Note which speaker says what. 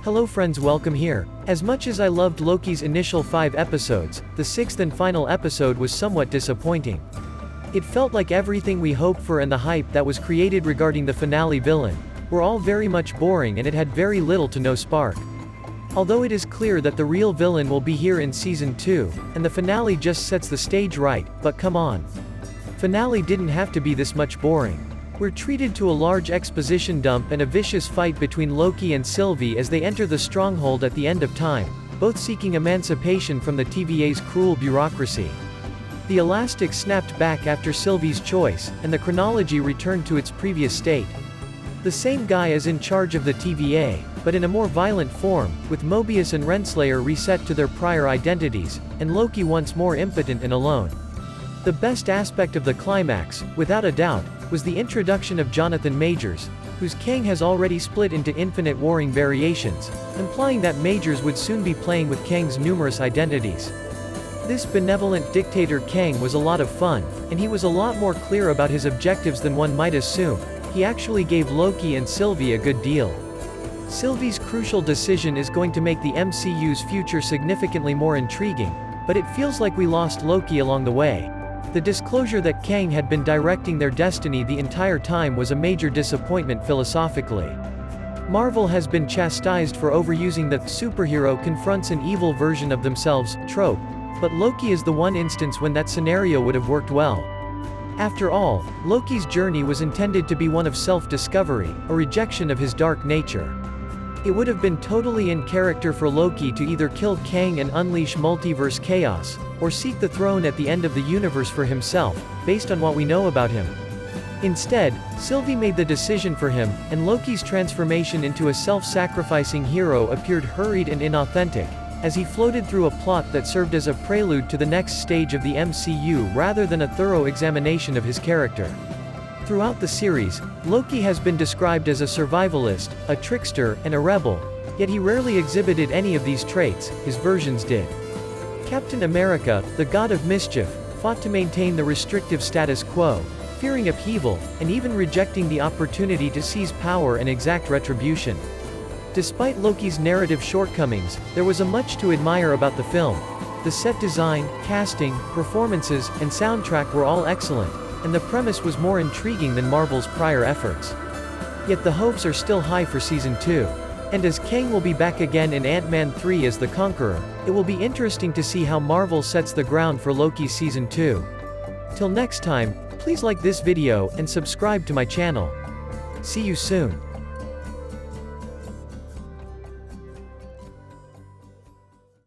Speaker 1: Hello friends, welcome here. As much as I loved Loki's initial 5 episodes, the 6th and final episode was somewhat disappointing. It felt like everything we hoped for and the hype that was created regarding the finale villain were all very much boring, and it had very little to no spark. Although it is clear that the real villain will be here in season 2, and the finale just sets the stage right, but come on. Finale didn't have to be this much boring. We're treated to a large exposition dump and a vicious fight between Loki and Sylvie as they enter the stronghold at the end of time, both seeking emancipation from the TVA's cruel bureaucracy. The elastic snapped back after Sylvie's choice, and the chronology returned to its previous state. The same guy is in charge of the TVA, but in a more violent form, with Mobius and Renslayer reset to their prior identities, and Loki once more impotent and alone. The best aspect of the climax, without a doubt, was the introduction of Jonathan Majors, whose Kang has already split into infinite warring variations, implying that Majors would soon be playing with Kang's numerous identities. This benevolent dictator Kang was a lot of fun, and he was a lot more clear about his objectives than one might assume. He actually gave Loki and Sylvie a good deal. Sylvie's crucial decision is going to make the MCU's future significantly more intriguing, but it feels like we lost Loki along the way. The disclosure that Kang had been directing their destiny the entire time was a major disappointment philosophically. Marvel has been chastised for overusing the superhero confronts an evil version of themselves trope, but Loki is the one instance when that scenario would have worked well. After all, Loki's journey was intended to be one of self-discovery, a rejection of his dark nature. It would have been totally in character for Loki to either kill Kang and unleash multiverse chaos, or seek the throne at the end of the universe for himself, based on what we know about him. Instead, Sylvie made the decision for him, and Loki's transformation into a self-sacrificing hero appeared hurried and inauthentic, as he floated through a plot that served as a prelude to the next stage of the MCU rather than a thorough examination of his character. Throughout the series, Loki has been described as a survivalist, a trickster, and a rebel, yet he rarely exhibited any of these traits. His versions did. Captain America, the god of mischief, fought to maintain the restrictive status quo, fearing upheaval, and even rejecting the opportunity to seize power and exact retribution. Despite Loki's narrative shortcomings, there was much to admire about the film. The set design, casting, performances, and soundtrack were all excellent, and the premise was more intriguing than Marvel's prior efforts. Yet the hopes are still high for Season 2. And as Kang will be back again in Ant-Man 3 as the Conqueror, it will be interesting to see how Marvel sets the ground for Loki's Season 2. Till next time, please like this video and subscribe to my channel. See you soon.